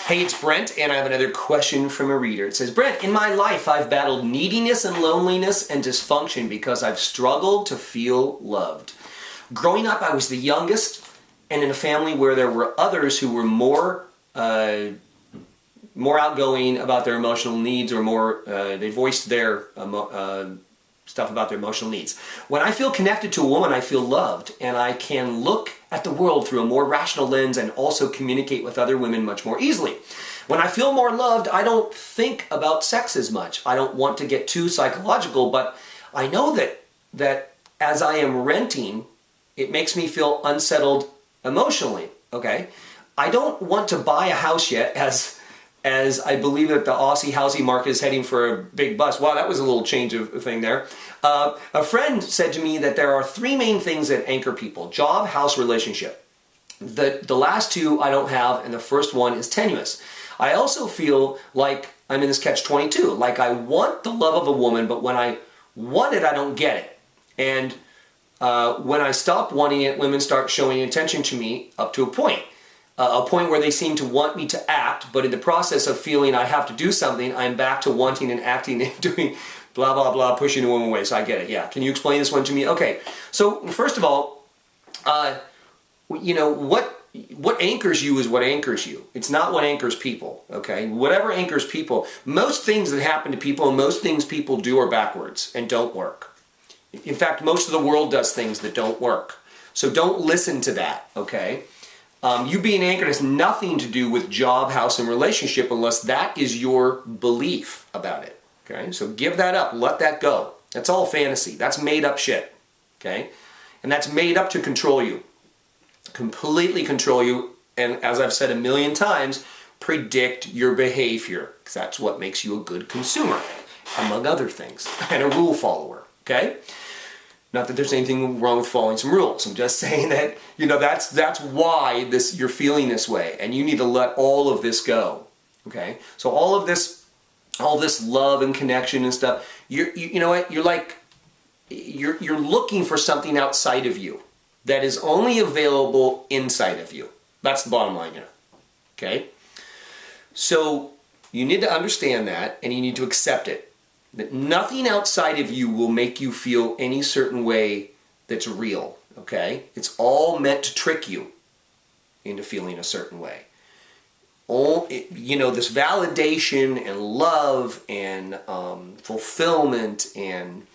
Hey, it's Brent, and I have another question from a reader. It says, Brent, in my life I've battled neediness and loneliness and dysfunction because I've struggled to feel loved. Growing up, I was the youngest, and in a family where there were others who were more outgoing about their emotional needs, or they voiced their stuff about their emotional needs. When I feel connected to a woman, I feel loved, and I can look at the world through a more rational lens and also communicate with other women much more easily. When I feel more loved, I don't think about sex as much. I don't want to get too psychological, but I know that as I am renting, it makes me feel unsettled emotionally, okay? I don't want to buy a house yet, as I believe that the Aussie housing market is heading for a big bust. Wow, that was a little change of thing there. A friend said to me that there are three main things that anchor people: job, house, relationship. The last two I don't have, and the first one is tenuous. I also feel like I'm in this catch-22. Like I want the love of a woman, but when I want it, I don't get it. And when I stop wanting it, women start showing attention to me up to a point where they seem to want me to act, but in the process of feeling I have to do something, I'm back to wanting and acting and doing blah, blah, blah, pushing a woman away. So I get it, yeah. Can you explain this one to me? Okay, so first of all, you know, what anchors you is what anchors you. It's not what anchors people, okay? Whatever anchors people, most things that happen to people and most things people do are backwards and don't work. In fact, most of the world does things that don't work. So don't listen to that, okay? You being anchored has nothing to do with job, house, and relationship unless that is your belief about it, okay? So give that up. Let that go. That's all fantasy. That's made up shit, okay? And that's made up to control you, completely control you, and as I've said a million times, predict your behavior, because that's what makes you a good consumer, among other things, and a rule follower, okay? Not that there's anything wrong with following some rules. I'm just saying that, you know, that's why you're feeling this way, and you need to let all of this go. Okay? So all of this love and connection and stuff, you know what? You're looking for something outside of you that is only available inside of you. That's the bottom line here. Okay? So you need to understand that, and you need to accept it. That nothing outside of you will make you feel any certain way that's real, okay? It's all meant to trick you into feeling a certain way. You know, this validation and love and fulfillment and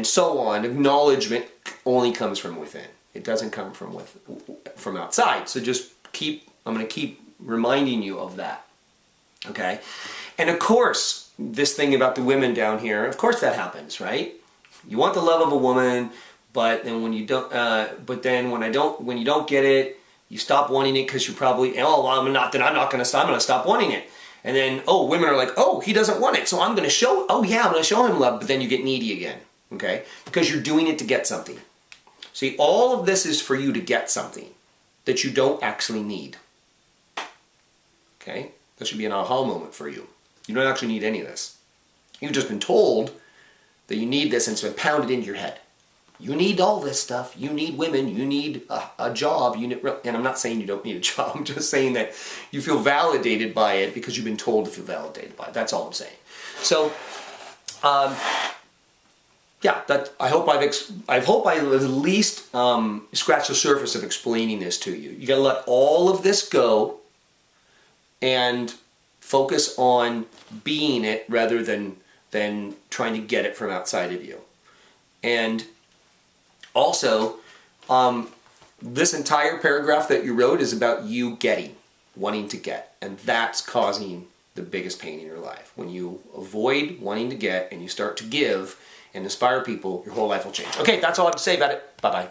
so on, acknowledgement only comes from within. It doesn't come from outside. So just I'm going to keep reminding you of that, okay? And of course, this thing about the women down here, of course that happens, right? You want the love of a woman, but then when you don't, when you don't get it, you stop wanting it because you're probably, oh, well, I'm going to stop wanting it. And then, oh, women are like, oh, he doesn't want it, so I'm going to show him love, but then you get needy again, okay? Because you're doing it to get something. See, all of this is for you to get something that you don't actually need, okay? That should be an aha moment for you. You don't actually need any of this. You've just been told that you need this, and it's been pounded into your head. You need all this stuff. You need women. You need a job. And I'm not saying you don't need a job. I'm just saying that you feel validated by it because you've been told to feel validated by it. That's all I'm saying. So, yeah, I hope I at least scratched the surface of explaining this to you. You got to let all of this go and focus on being it rather than trying to get it from outside of you. And also, this entire paragraph that you wrote is about you wanting to get. And that's causing the biggest pain in your life. When you avoid wanting to get and you start to give and inspire people, your whole life will change. Okay, that's all I have to say about it. Bye-bye.